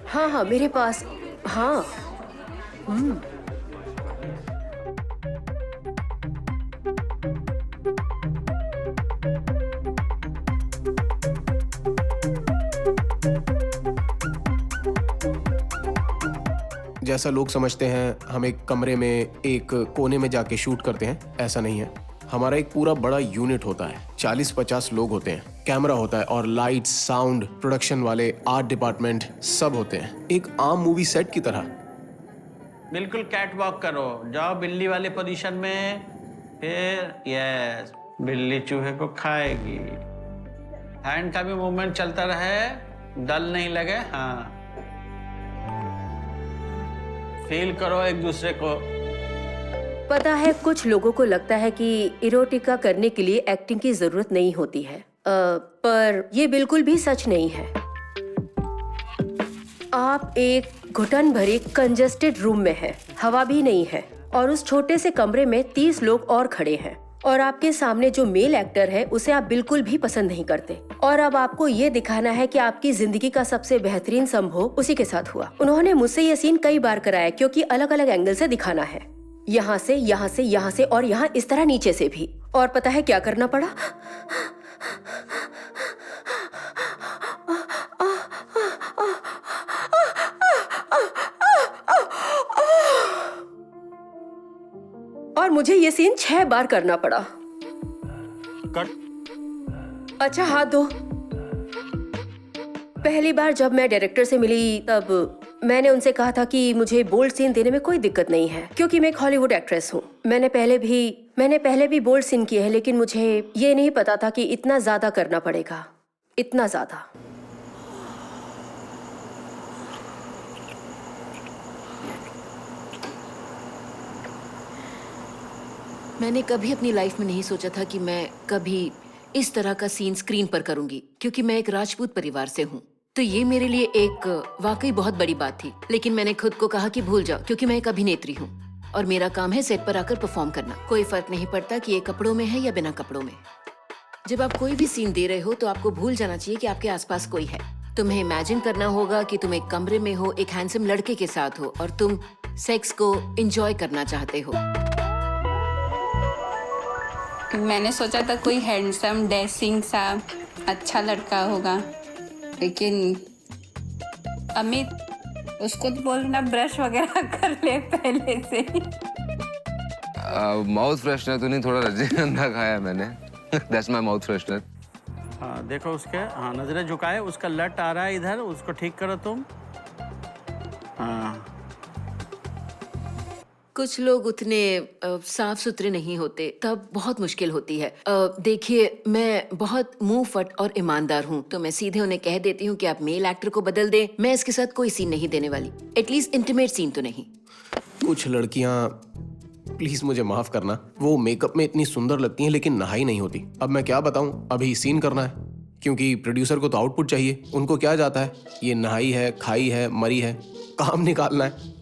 हाँ हाँ मेरे पास, हाँ। जैसा लोग समझते हैं हम एक कमरे में एक कोने में जाके शूट करते हैं, ऐसा नहीं है। हमारा एक पूरा बड़ा यूनिट होता है, 40-50 लोग होते हैं, कैमरा होता है और लाइट्स, साउंड, प्रोडक्शन वाले, आर्ट डिपार्टमेंट सब होते हैं, एक आम मूवी सेट की तरह। बिल्कुल कैट वॉक करो, जाओ बिल्ली वाले पोजीशन में, फिर यस, बिल्ली चूहे को खाएगी। हैंड का भी मूवमेंट चलता रहे, डल नहीं लगे। हाँ, फील करो एक दूसरे को। पता है कुछ लोगों को लगता है कि इरोटिका करने के लिए एक्टिंग की जरूरत नहीं होती है, पर ये बिल्कुल भी सच नहीं है। आप एक घुटन भरी कंजेस्टेड रूम में हैं, हवा भी नहीं है, और उस छोटे से कमरे में 30 लोग और खड़े हैं, और आपके सामने जो मेल एक्टर है उसे आप बिल्कुल भी पसंद नहीं करते, और अब आपको ये दिखाना है कि आपकी जिंदगी का सबसे बेहतरीन संभोग उसी के साथ हुआ। उन्होंने मुझसे ये सीन कई बार कराया क्योंकि अलग अलग एंगल से दिखाना है, यहाँ से, यहाँ से, यहाँ से, और यहाँ इस तरह नीचे से भी। और पता है क्या करना पड़ा? और मुझे ये सीन 6 बार करना पड़ा। अच्छा हाथ दो। पहली बार जब मैं डायरेक्टर से मिली तब मैंने उनसे कहा था कि मुझे बोल्ड सीन देने में कोई दिक्कत नहीं है क्योंकि मैं एक हॉलीवुड एक्ट्रेस हूँ। मैंने पहले भी बोल्ड सीन किए हैं, लेकिन मुझे ये नहीं पता था कि इतना ज्यादा करना पड़ेगा, इतना ज्यादा। मैंने कभी अपनी लाइफ में नहीं सोचा था कि मैं कभी इस तरह का सीन स्क्रीन पर करूंगी, क्योंकि मैं एक राजपूत परिवार से हूँ, तो ये मेरे लिए एक वाकई बहुत बड़ी बात थी। लेकिन मैंने खुद को कहा कि भूल जाओ, क्योंकि मैं एक अभिनेत्री हूँ और मेरा काम है सेट पर आकर परफॉर्म करना। कोई फर्क नहीं पड़ता कि ये कपड़ों में है या बिना कपड़ों में। जब आप कोई भी सीन दे रहे हो तो आपको भूल जाना चाहिए कि आपके आसपास कोई है। तुम्हें इमेजिन करना होगा कि तुम एक कमरे में हो, एक हैंडसम लड़के के साथ हो और तुम सेक्स को एंजॉय करना चाहते हो। मैंने सोचा था कोई हैंडसम डैशिंग सा अच्छा लड़का होगा, लेकिन अमित उसको तो बोलना ब्रश वगैरह कर ले पहले से। माउथ फ्रेशनर तो नहीं, थोड़ा रजनीगंधा खाया मैंने। That's my mouth freshener. हाँ देखो उसके, हाँ नजरें झुकाए, उसका लट आ रहा है इधर, उसको ठीक करो तुम। हाँ कुछ लोग उतने साफ सुथरे नहीं होते, तब बहुत मुश्किल होती है। देखिए मैं बहुत मुंह फट और ईमानदार हूँ, तो मैं सीधे उन्हें कह देती हूँ कि आप मेल एक्टर को बदल दें, मैं इसके साथ कोई सीन नहीं देने वाली, एटलीस्ट इंटीमेट सीन तो नहीं। कुछ लड़कियां, प्लीज मुझे माफ करना, वो मेकअप में इतनी सुंदर लगती हैं लेकिन नहाई नहीं होती। अब मैं क्या बताऊं, अभी सीन करना है क्योंकि प्रोड्यूसर को तो आउटपुट चाहिए। उनको क्या जाता है ये नहाई है, खाई है, मरी है, काम निकालना है।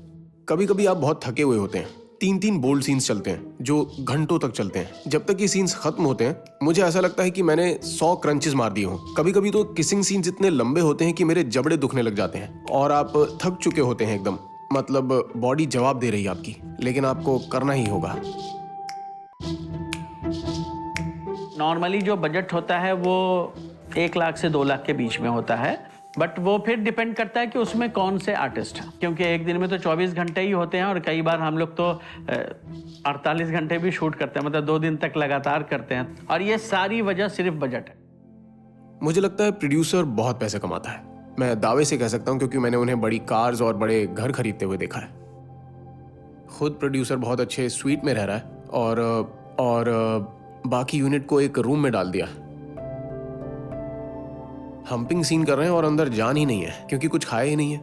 कभी कभी आप बहुत थके हुए होते हैं, 3-3 बोल्ड सीन्स चलते हैं जो घंटों तक चलते हैं। जब तक ये सीन्स खत्म होते हैं मुझे ऐसा लगता है कि मैंने 100 क्रंचेस मार दिए हों। कभी कभी तो किसिंग सीन्स इतने लंबे होते हैं कि मेरे जबड़े दुखने लग जाते हैं और आप थक चुके होते हैं एकदम, मतलब बॉडी जवाब दे रही है आपकी, लेकिन आपको करना ही होगा। नॉर्मली जो बजट होता है वो 1 लाख से 2 लाख के बीच में होता है, बट वो फिर डिपेंड करता है कि उसमें कौन से आर्टिस्ट हैं, क्योंकि एक दिन में तो 24 घंटे ही होते हैं और कई बार हम लोग तो 48 घंटे भी शूट करते हैं, मतलब 2 दिन तक लगातार करते हैं, और ये सारी वजह सिर्फ बजट है। मुझे लगता है प्रोड्यूसर बहुत पैसे कमाता है, मैं दावे से कह सकता हूँ, क्योंकि मैंने उन्हें बड़ी कार्स और बड़े घर खरीदते हुए देखा है। खुद प्रोड्यूसर बहुत अच्छे स्वीट में रह रहा है और बाकी यूनिट को एक रूम में डाल दिया। हम्पिंग सीन कर रहे हैं और अंदर जान ही नहीं है क्योंकि कुछ खाया ही नहीं है।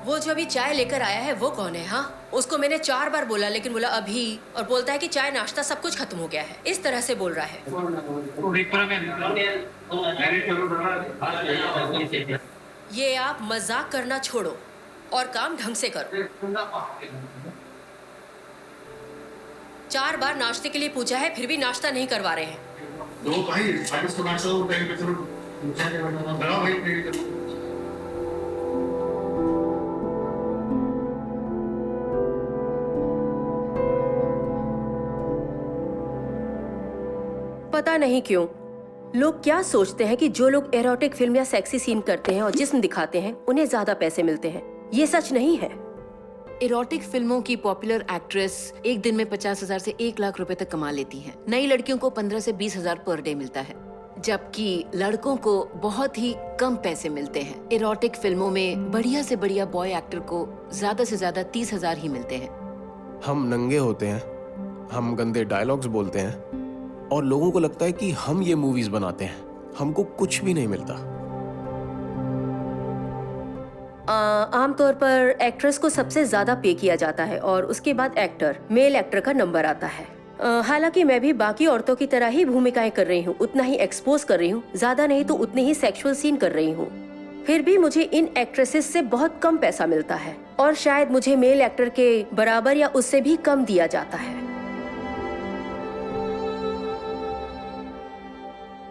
वो जो अभी चाय लेकर आया है वो कौन है? हाँ, उसको मैंने 4 बार बोला लेकिन बोला अभी, और बोलता है कि चाय नाश्ता सब कुछ खत्म हो गया है, इस तरह से बोल रहा है। ये आप मजाक करना छोड़ो और काम ढंग से करो। 4 बार नाश्ते के लिए पूछा है फिर भी नाश्ता नहीं करवा रहे हैं। पता नहीं क्यों लोग क्या सोचते हैं कि जो लोग एरोटिक फिल्म या सेक्सी सीन करते हैं और जिस्म दिखाते हैं उन्हें ज्यादा पैसे मिलते हैं। ये सच नहीं है। इरोटिक फिल्मों की पॉपुलर एक्ट्रेस एक दिन में 50,000 से 1 लाख रुपए तक कमा लेती हैं। नई लड़कियों को 15 से 20,000 पर डे मिलता है, जबकि लड़कों को बहुत ही कम पैसे मिलते हैं। इरोटिक फिल्मों में बढ़िया से बढ़िया बॉय एक्टर को ज्यादा से ज्यादा 30,000 ही मिलते हैं। हम नंगे होते हैं, हम गंदे डायलॉग्स बोलते हैं और लोगों को लगता है कि हम ये मूवीज बनाते हैं, हमको कुछ भी नहीं मिलता। आमतौर पर एक्ट्रेस को सबसे ज्यादा पे किया जाता है और उसके बाद एक्टर, मेल एक्टर का नंबर आता है। हालांकि मैं भी बाकी औरतों की तरह ही भूमिकाएं कर रही हूँ, उतना ही एक्सपोज कर रही हूँ, ज्यादा नहीं तो उतने ही सेक्सुअल सीन कर रही हूँ। फिर भी मुझे इन एक्ट्रेसेस से बहुत कम पैसा मिलता है और शायद मुझे मेल एक्टर के बराबर या उससे भी कम दिया जाता है।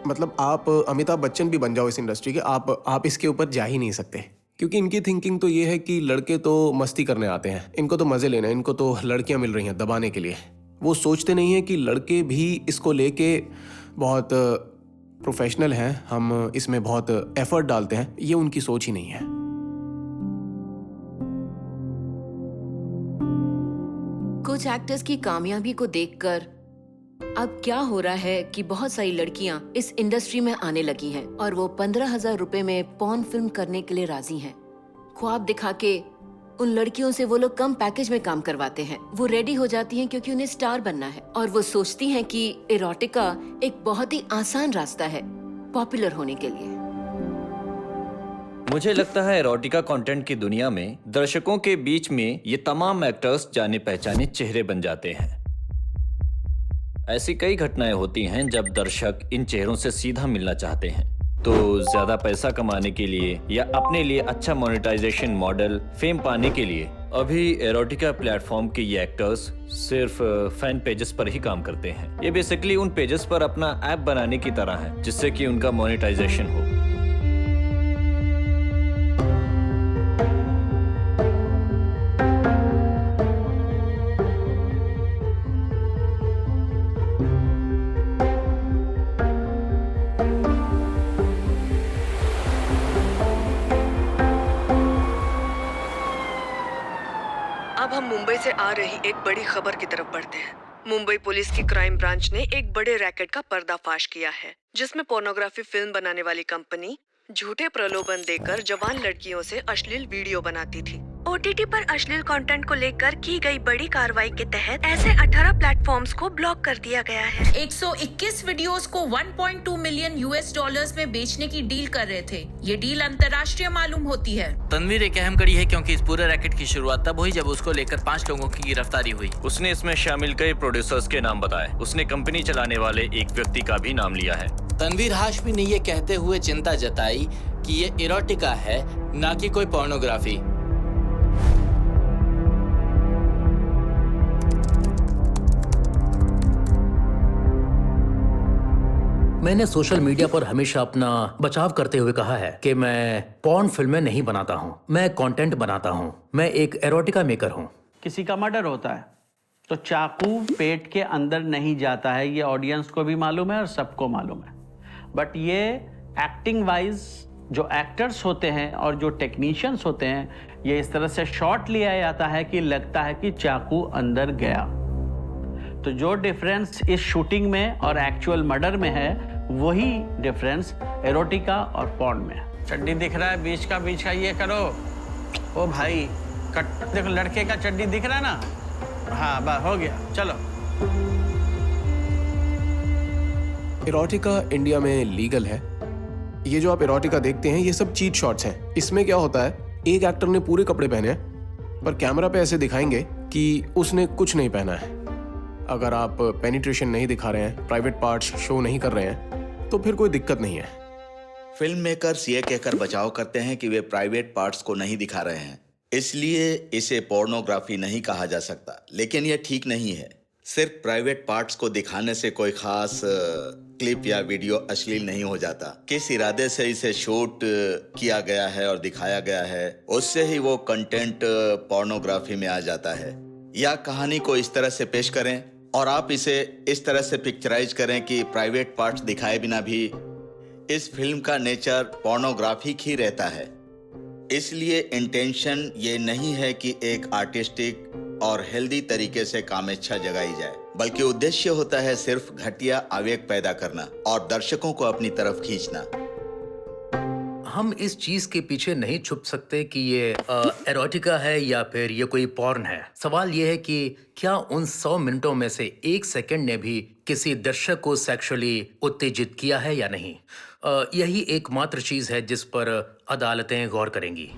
मतलब आप अमिताभ बच्चन भी बन जाओ इस इंडस्ट्री के, आप इसके ऊपर जा ही नहीं सकते, क्योंकि इनकी थिंकिंग तो ये है कि लड़के तो मस्ती करने आते हैं, इनको तो मजे लेना है, इनको तो लड़कियां मिल रही हैं दबाने के लिए। वो सोचते नहीं है कि लड़के भी इसको लेके बहुत प्रोफेशनल हैं, हम इसमें बहुत एफर्ट डालते हैं, ये उनकी सोच ही नहीं है। कुछ एक्टर्स की कामयाबी को देखकर अब क्या हो रहा है कि बहुत सारी लड़कियां इस इंडस्ट्री में आने लगी हैं और वो 15,000 रुपए में पॉर्न फिल्म करने के लिए राजी हैं। ख्वाब दिखा के उन लड़कियों से वो लोग कम पैकेज में काम करवाते हैं। वो रेडी हो जाती हैं क्योंकि उन्हें स्टार बनना है और वो सोचती हैं कि एरोटिका एक बहुत ही आसान रास्ता है पॉपुलर होने के लिए। मुझे लगता है एरोटिका कंटेंट की दुनिया में दर्शकों के बीच में ये तमाम एक्टर्स जाने पहचाने चेहरे बन जाते हैं। ऐसी कई घटनाएं होती हैं जब दर्शक इन चेहरों से सीधा मिलना चाहते हैं, तो ज्यादा पैसा कमाने के लिए या अपने लिए अच्छा मोनेटाइजेशन मॉडल, फेम पाने के लिए अभी एरोटिका प्लेटफॉर्म के ये एक्टर्स सिर्फ फैन पेजेस पर ही काम करते हैं। ये बेसिकली उन पेजेस पर अपना ऐप बनाने की तरह है जिससे कि उनका मोनेटाइजेशन हो। अब हम मुंबई से आ रही एक बड़ी खबर की तरफ बढ़ते हैं। मुंबई पुलिस की क्राइम ब्रांच ने एक बड़े रैकेट का पर्दाफाश किया है, जिसमें पोर्नोग्राफी फिल्म बनाने वाली कंपनी झूठे प्रलोभन देकर जवान लड़कियों से अश्लील वीडियो बनाती थी। OTT पर अश्लील कंटेंट को लेकर की गई बड़ी कार्रवाई के तहत ऐसे 18 प्लेटफॉर्म्स को ब्लॉक कर दिया गया है। 121 वीडियोस को 1.2 मिलियन $US में बेचने की डील कर रहे थे। ये डील अंतर्राष्ट्रीय मालूम होती है। तनवीर एक अहम कड़ी है क्योंकि इस पूरे रैकेट की शुरुआत तब हुई जब उसको लेकर 5 लोगों की गिरफ्तारी हुई। उसने इसमें शामिल कई प्रोड्यूसर्स के नाम बताए। उसने कंपनी चलाने वाले एक व्यक्ति का भी नाम लिया है। तनवीर हाशमी ने ये कहते हुए चिंता जताई कि ये इरोटिका है, ना कि कोई पोर्नोग्राफी। मैंने सोशल मीडिया पर हमेशा अपना बचाव करते हुए कहा है कि मैं पॉर्न फिल्में नहीं बनाता हूँ, मैं कंटेंट बनाता हूँ, मैं एक एरोटिका मेकर हूँ। किसी का मर्डर होता है तो चाकू पेट के अंदर नहीं जाता है, ये ऑडियंस को भी मालूम है और सबको मालूम है। बट ये एक्टिंग वाइज जो एक्टर्स होते हैं और जो टेक्नीशियंस होते हैं, ये इस तरह से शॉट लिया जाता है कि लगता है कि चाकू अंदर गया। तो जो डिफरेंस इस शूटिंग में और एक्चुअल मर्डर में है, वही डिफरेंस एरोटिका और पॉर्न में है। चड्डी दिख रहा है बीच का ये करो। ओ भाई कट देखो, लड़के का चड्डी दिख रहा है ना? हाँ बस हो गया, चलो। एरोटिका इंडिया में लीगल है। ये जो आप एरोटिका देखते हैं ये सब चीट शॉट्स हैं। इसमें क्या होता है, एक एक्टर ने पूरे कपड़े पहने हैं पर कैमरा पे ऐसे दिखाएंगे कि उसने कुछ नहीं पहना है। अगर आप पेनिट्रेशन नहीं दिखा रहे हैं, प्राइवेट पार्ट्स शो नहीं कर रहे हैं, तो फिर कोई दिक्कत नहीं है। फिल्म मेकर्स ये कहकर बचाव करते हैं कि वे प्राइवेट पार्ट्स को नहीं दिखा रहे हैं, इसलिए इसे पोर्नोग्राफी नहीं कहा जा सकता। लेकिन यह ठीक नहीं है। सिर्फ प्राइवेट पार्ट्स को दिखाने से कोई खास क्लिप या वीडियो अश्लील नहीं हो जाता। किस इरादे से इसे शूट किया गया है और दिखाया गया है, उससे ही वो कंटेंट पोर्नोग्राफी में आ जाता है। या कहानी को इस तरह से पेश करें और आप इसे इस तरह से पिक्चराइज करें कि प्राइवेट पार्ट्स दिखाए बिना भी इस फिल्म का नेचर पोर्नोग्राफिक ही रहता है। इसलिए इंटेंशन ये नहीं है कि एक आर्टिस्टिक और हेल्दी तरीके से कामेच्छा जगाई जाए, बल्कि उद्देश्य होता है सिर्फ घटिया आवेग पैदा करना और दर्शकों को अपनी तरफ खींचना। हम इस चीज के पीछे नहीं छुप सकते कि ये एरोटिका है या फिर ये कोई पॉर्न है। सवाल ये है कि क्या उन 100 मिनटों में से 1 सेकंड ने भी किसी दर्शक को सेक्सुअली उत्तेजित किया है या नहीं। यही एकमात्र चीज है जिस पर अदालतें गौर करेंगी।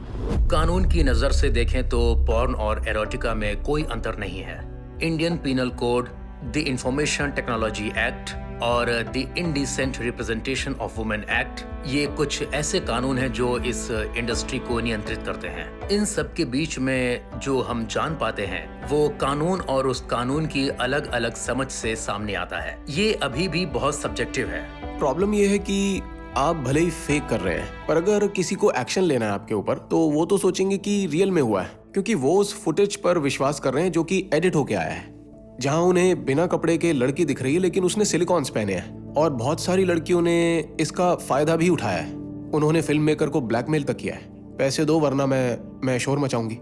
कानून की नजर से देखें तो पॉर्न और एरोटिका में कोई अंतर नहीं है। Indian penal code, the information technology act और the indecent representation of women act, ये कुछ ऐसे कानून हैं जो इस इंडस्ट्री को नियंत्रित करते हैं। इन सब के बीच में जो हम जान पाते हैं वो कानून और उस कानून की अलग अलग समझ से सामने आता है। ये अभी भी बहुत सब्जेक्टिव है। प्रॉब्लम ये है कि आप भले ही फेक कर रहे हैं, पर अगर किसी को एक्शन लेना है आपके ऊपर, तो वो तो सोचेंगे कि रियल में हुआ है, क्योंकि वो उस फुटेज पर विश्वास कर रहे हैं जो कि एडिट होके आया है, जहां उन्हें बिना कपड़े के लड़की दिख रही है लेकिन उसने सिलिकॉन्स पहने हैं। और बहुत सारी लड़कियों ने इसका फायदा भी उठाया है। उन्होंने फिल्म मेकर को ब्लैकमेल तक किया है, पैसे दो वरना मैं शोर मचाऊंगी।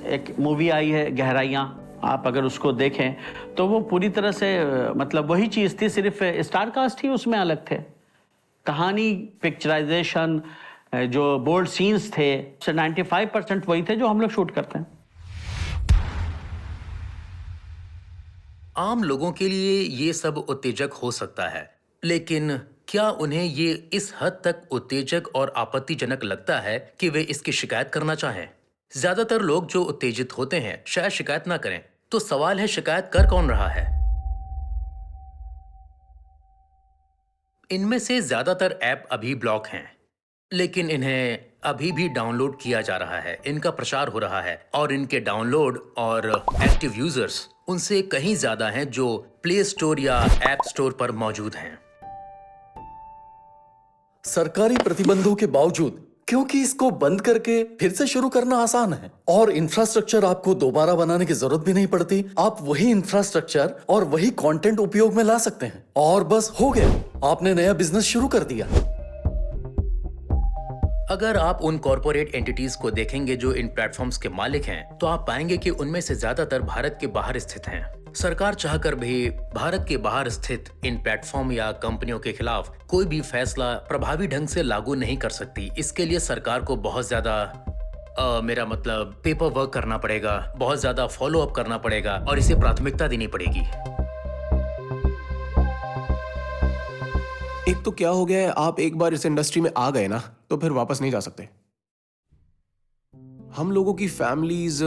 एक मूवी आई है गहराइयाँ, आप अगर उसको देखें तो वो पूरी तरह से मतलब वही चीज़ थी, सिर्फ स्टार कास्ट ही उसमें अलग थे। कहानी, पिक्चराइजेशन, जो बोल्ड सीन्स थे, 95% वही थे जो हम लोग शूट करते हैं। आम लोगों के लिए ये सब उत्तेजक हो सकता है, लेकिन क्या उन्हें ये इस हद तक उत्तेजक और आपत्तिजनक लगता है कि वे इसकी शिकायत करना चाहें? ज्यादातर लोग जो उत्तेजित होते हैं शायद शिकायत ना करें। तो सवाल है, शिकायत कर कौन रहा है? इनमें से ज्यादातर ऐप अभी ब्लॉक हैं, लेकिन इन्हें अभी भी डाउनलोड किया जा रहा है, इनका प्रचार हो रहा है और इनके डाउनलोड और एक्टिव यूजर्स उनसे कहीं ज्यादा हैं जो प्ले स्टोर या ऐप स्टोर पर मौजूद हैं। सरकारी प्रतिबंधों के बावजूद, क्योंकि इसको बंद करके फिर से शुरू करना आसान है और इंफ्रास्ट्रक्चर आपको दोबारा बनाने की जरूरत भी नहीं पड़ती। आप वही इंफ्रास्ट्रक्चर और वही कंटेंट उपयोग में ला सकते हैं और बस हो गया, आपने नया बिजनेस शुरू कर दिया। अगर आप उन कॉर्पोरेट एंटिटीज को देखेंगे जो इन प्लेटफॉर्म्स के मालिक हैं, तो आप पाएंगे कि उनमें से ज्यादातर भारत के बाहर स्थित हैं। सरकार चाहकर भी भारत के बाहर स्थित इन प्लेटफॉर्म या कंपनियों के खिलाफ कोई भी फैसला प्रभावी ढंग से लागू नहीं कर सकती। इसके लिए सरकार को बहुत ज्यादा मेरा मतलब पेपर वर्क करना पड़ेगा, बहुत ज्यादा फॉलो अप करना पड़ेगा और इसे प्राथमिकता देनी पड़ेगी। एक तो क्या हो गया है, आप एक बार इस इंडस्ट्री में आ गए ना तो फिर वापस नहीं जा सकते। हम लोगों की फैमिलीज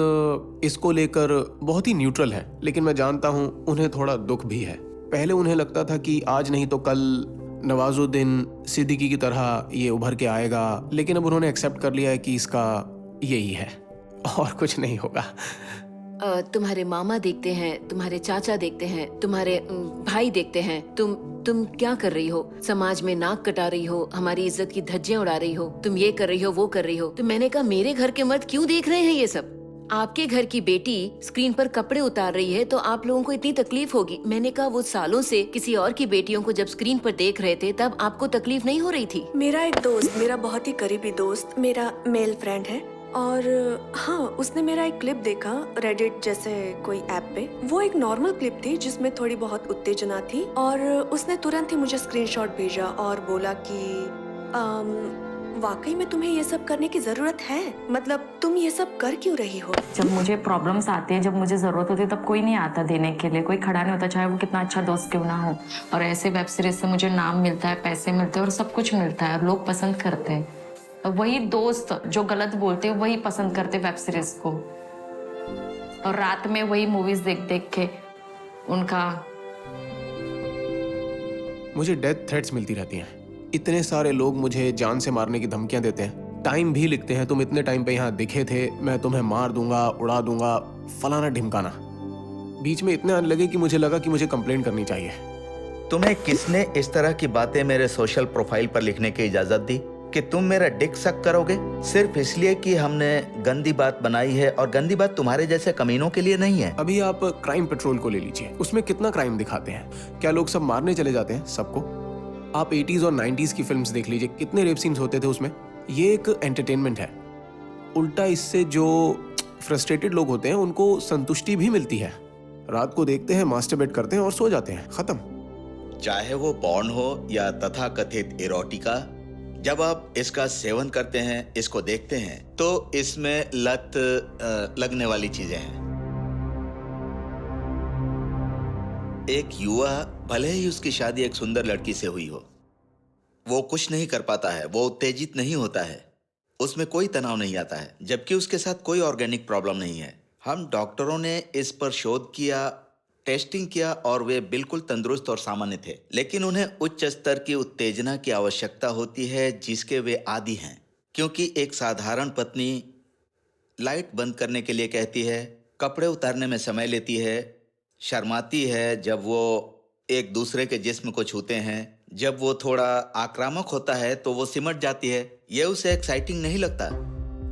इसको लेकर बहुत ही न्यूट्रल है, लेकिन मैं जानता हूं उन्हें थोड़ा दुख भी है। पहले उन्हें लगता था कि आज नहीं तो कल नवाजुद्दीन सिद्दीकी की तरह ये उभर के आएगा, लेकिन अब उन्होंने एक्सेप्ट कर लिया है कि इसका यही है और कुछ नहीं होगा। तुम्हारे मामा देखते हैं, तुम्हारे चाचा देखते हैं, तुम्हारे भाई देखते हैं, तुम क्या कर रही हो? समाज में नाक कटा रही हो, हमारी इज्जत की धज्जियां उड़ा रही हो, तुम ये कर रही हो, वो कर रही हो। तो मैंने कहा मेरे घर के मर्द क्यों देख रहे हैं ये सब? आपके घर की बेटी स्क्रीन पर कपड़े उतार रही है तो आप लोगों को इतनी तकलीफ होगी। मैंने कहा वो सालों से किसी और की बेटियों को जब स्क्रीन पर देख रहे थे तब आपको तकलीफ नहीं हो रही थी? मेरा एक दोस्त, मेरा बहुत ही करीबी दोस्त, मेरा मेल फ्रेंड है, और हाँ, उसने मेरा एक क्लिप देखा रेडिट जैसे कोई ऐप पे। वो एक नॉर्मल क्लिप थी जिसमें थोड़ी बहुत उत्तेजना थी, और उसने तुरंत ही मुझे स्क्रीनशॉट भेजा और बोला कि वाकई में तुम्हें ये सब करने की जरूरत है? मतलब तुम ये सब कर क्यों रही हो? जब मुझे प्रॉब्लम्स आते हैं, जब मुझे जरूरत होती है, तब कोई नहीं आता देने के लिए, कोई खड़ा नहीं होता, चाहे वो कितना अच्छा दोस्त क्यों ना हो। और ऐसे वेब सीरीज से मुझे नाम मिलता है, पैसे मिलते हैं और सब कुछ मिलता है, लोग पसंद करते हैं। वही दोस्त जो गलत बोलते हैं वही पसंद करते वेब सीरीज को, और रात में वही मूवीज देख देख के उनका। मुझे डेथ थ्रेट्स मिलती रहती हैं। इतने सारे लोग मुझे जान से मारने की धमकियां देते हैं, टाइम भी लिखते हैं, तुम इतने टाइम पे यहाँ दिखे थे, मैं तुम्हें मार दूंगा, उड़ा दूंगा, फलाना ढिमकाना। बीच में इतने आने लगे कि मुझे लगा कि मुझे कंप्लेंट करनी चाहिए। तुम्हें किसने इस तरह की बातें मेरे सोशल प्रोफाइल पर लिखने की इजाजत दी कि तुम मेरा डिक सक करोगे? सिर्फ इसलिए कि हमने गंदी बात बनाई है, और गंदी बात तुम्हारे जैसे कमीनों के लिए नहीं है। अभी आप क्राइम पेट्रोल को ले लीजिए, उसमें कितना क्राइम दिखाते हैं। क्या लोग सब मारने चले जाते हैं सबको? आप 80s और 90s की फिल्म्स देख लीजिए, कितने रेप सीन्स होते थे उसमें। ये एक एंटरटेनमेंट है। उल्टा इससे जो फ्रस्ट्रेटेड लोग होते हैं उनको संतुष्टि भी मिलती है। रात को देखते हैं, मास्टरबेट करते हैं और सो जाते हैं, खत्म। चाहे वो पॉर्न हो या तथाकथित इरोटिका, जब आप इसका सेवन करते हैं, इसको देखते हैं, तो इसमें लत लगने वाली चीजें हैं। एक युवा, भले ही उसकी शादी एक सुंदर लड़की से हुई हो, वो कुछ नहीं कर पाता है, वो उत्तेजित नहीं होता है, उसमें कोई तनाव नहीं आता है, जबकि उसके साथ कोई ऑर्गेनिक प्रॉब्लम नहीं है। हम डॉक्टरों ने इस पर शोध किया, टेस्टिंग किया, और वे बिल्कुल तंदुरुस्त और सामान्य थे, लेकिन उन्हें उच्च स्तर की उत्तेजना की आवश्यकता होती है जिसके वे आदी हैं। क्योंकि एक साधारण पत्नी लाइट बंद करने के लिए कहती है, कपड़े उतारने में समय लेती है, शर्माती है जब वो एक दूसरे के जिस्म को छूते हैं, जब वो थोड़ा आक्रामक होता है तो वो सिमट जाती है। ये उसे एक्साइटिंग नहीं लगता,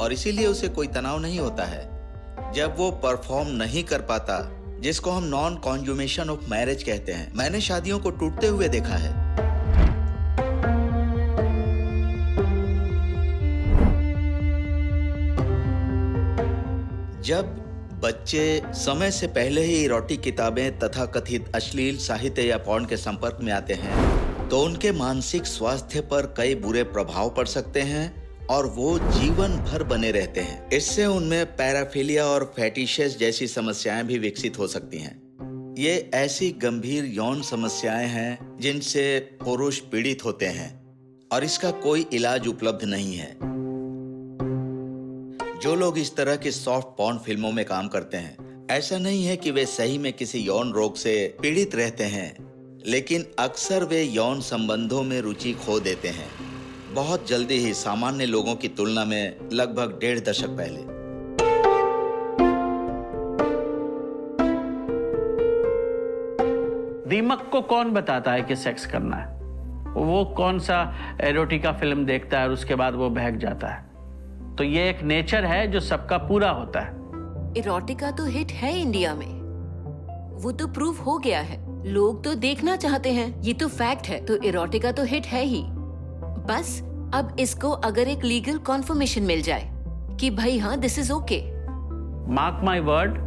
और इसीलिए उसे कोई तनाव नहीं होता है। जब वो परफॉर्म नहीं कर पाता, जिसको हम नॉन कॉन्जुमेशन ऑफ मैरिज कहते हैं, मैंने शादियों को टूटते हुए देखा है। जब बच्चे समय से पहले ही इरोटिक किताबें तथा कथित अश्लील साहित्य या पॉर्न के संपर्क में आते हैं, तो उनके मानसिक स्वास्थ्य पर कई बुरे प्रभाव पड़ सकते हैं और वो जीवन भर बने रहते हैं। इससे उनमें पैराफिलिया और फेटिशेस जैसी समस्याएं भी विकसित हो सकती हैं। ये ऐसी गंभीर यौन समस्याएं हैं जिनसे पुरुष पीड़ित होते हैं, और इसका कोई इलाज उपलब्ध नहीं है। जो लोग इस तरह की सॉफ्ट पॉर्न फिल्मों में काम करते हैं, ऐसा नहीं है कि वे सही में किसी यौन रोग से पीड़ित रहते हैं, लेकिन अक्सर वे यौन संबंधों में रुचि खो देते हैं, बहुत जल्दी ही, सामान्य लोगों की तुलना में लगभग 1.5 दशक पहले। दीमक को कौन बताता है कि सेक्स करना है? वो कौन सा एरोटिका फिल्म देखता है और उसके बाद वो बहक जाता है? तो ये एक नेचर है जो सबका पूरा होता है। इरोटिका तो हिट है इंडिया में, वो तो प्रूव हो गया है। लोग तो देखना चाहते हैं, ये तो फैक्ट है। तो इरोटिका तो हिट है ही। बस अब इसको अगर एक लीगल कॉन्फर्मेशन मिल जाए कि भाई हाँ this is okay, mark my word,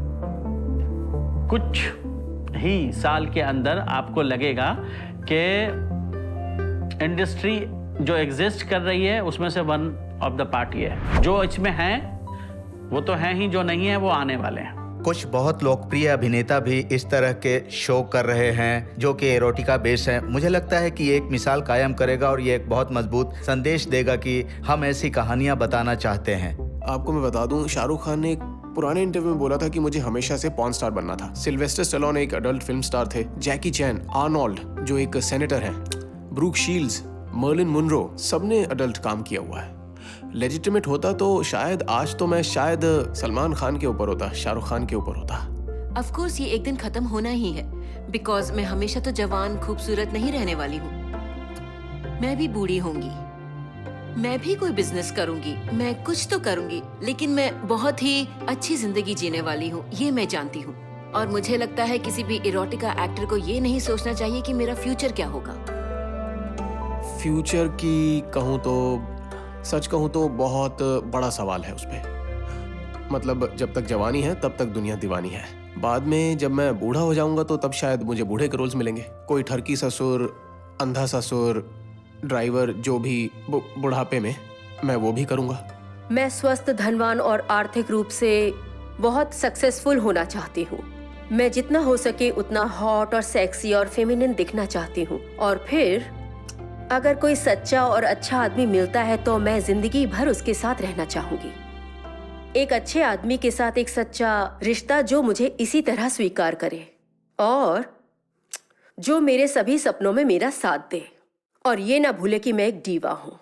कुछ ही साल के अंदर आपको लगेगा कि इंडस्ट्री जो एग्जिस्ट कर रही है उसमें से वन ऑफ द पार्ट ये है। जो इसमें हैं वो तो हैं ही, जो नहीं है वो आने वाले हैं। कुछ बहुत लोकप्रिय अभिनेता भी इस तरह के शो कर रहे हैं जो कि एरोटिका बेस्ड हैं। मुझे लगता है कि ये एक मिसाल कायम करेगा और ये एक बहुत मजबूत संदेश देगा कि हम ऐसी कहानियां बताना चाहते हैं। आपको मैं बता दूं, शाहरुख खान ने एक पुराने इंटरव्यू में बोला था कि मुझे हमेशा से पॉर्न स्टार बनना था। सिल्वेस्टर स्टैलोन एक अडल्ट फिल्म स्टार थे, जैकी चैन, आर्नोल्ड जो एक सेनेटर है, ब्रूक शील्ड्स, मर्लिन मुनरो, सबने अडल्ट काम किया हुआ है। लेजिटिमेट होता तो शायद आज तो मैं शायद सलमान खान के ऊपर होता, शाहरुख खान के ऊपर होता। ऑफ कोर्स ये एक दिन खत्म होना ही है, बिकॉज मैं हमेशा तो जवान खूबसूरत नहीं रहने वाली हूँ। मैं भी बूढ़ी होंगी, मैं भी कोई बिजनेस करूंगी, मैं कुछ तो करूंगी, लेकिन मैं बहुत ही अच्छी जिंदगी जीने वाली हूँ, ये मैं जानती हूँ। और मुझे लगता है किसी भी इरोटिका एक्टर को ये नहीं सोचना चाहिए कि मेरा फ्यूचर क्या होगा। फ्यूचर की कहूँ तो, सच कहूँ तो बहुत बड़ा सवाल है उस पे। मतलब जब तक जवानी है तब तक दुनिया दीवानी है। बाद में जब मैं बूढ़ा हो जाऊंगा तो तब शायद मुझे बूढ़े के रोल्स मिलेंगे। कोई ठरकी ससुर, अंधा ससुर, ड्राइवर, जो भी बुढ़ापे में मैं वो भी करूंगा। मैं स्वस्थ, धनवान और आर्थिक रूप से बहुत सक्सेसफुल होना चाहती हूँ। मैं जितना हो सके उतना हॉट और सेक्सी और फेमिनिन दिखना चाहती हूँ। और फिर अगर कोई सच्चा और अच्छा आदमी मिलता है तो मैं जिंदगी भर उसके साथ रहना चाहूंगी। एक अच्छे आदमी के साथ एक सच्चा रिश्ता जो मुझे इसी तरह स्वीकार करे और जो मेरे सभी सपनों में मेरा साथ दे। और ये ना भूले कि मैं एक डीवा हूँ।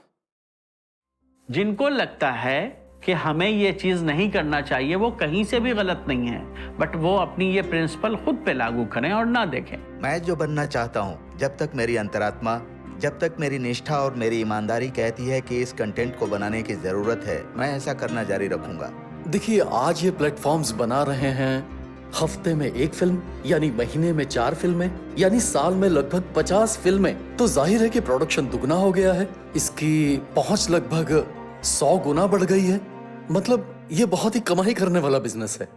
जिनको लगता है कि हमें ये चीज नहीं करना चाहिए, वो कहीं से भी गलत नहीं है, बट वो अपनी ये प्रिंसिपल खुद पे लागू करें और ना देखें। मैं जो बनना चाहता हूँ, जब तक मेरी अंतरात्मा, जब तक मेरी निष्ठा और मेरी ईमानदारी कहती है कि इस कंटेंट को बनाने की जरूरत है, मैं ऐसा करना जारी रखूंगा। देखिए, आज ये प्लेटफॉर्म्स बना रहे हैं हफ्ते में 1 फिल्म, यानी महीने में 4 फिल्में, यानी साल में लगभग 50 फिल्में। तो जाहिर है कि प्रोडक्शन दुगना हो गया है, इसकी पहुंच लगभग 100 गुना बढ़ गई है। मतलब ये बहुत ही कमाई करने वाला बिजनेस है।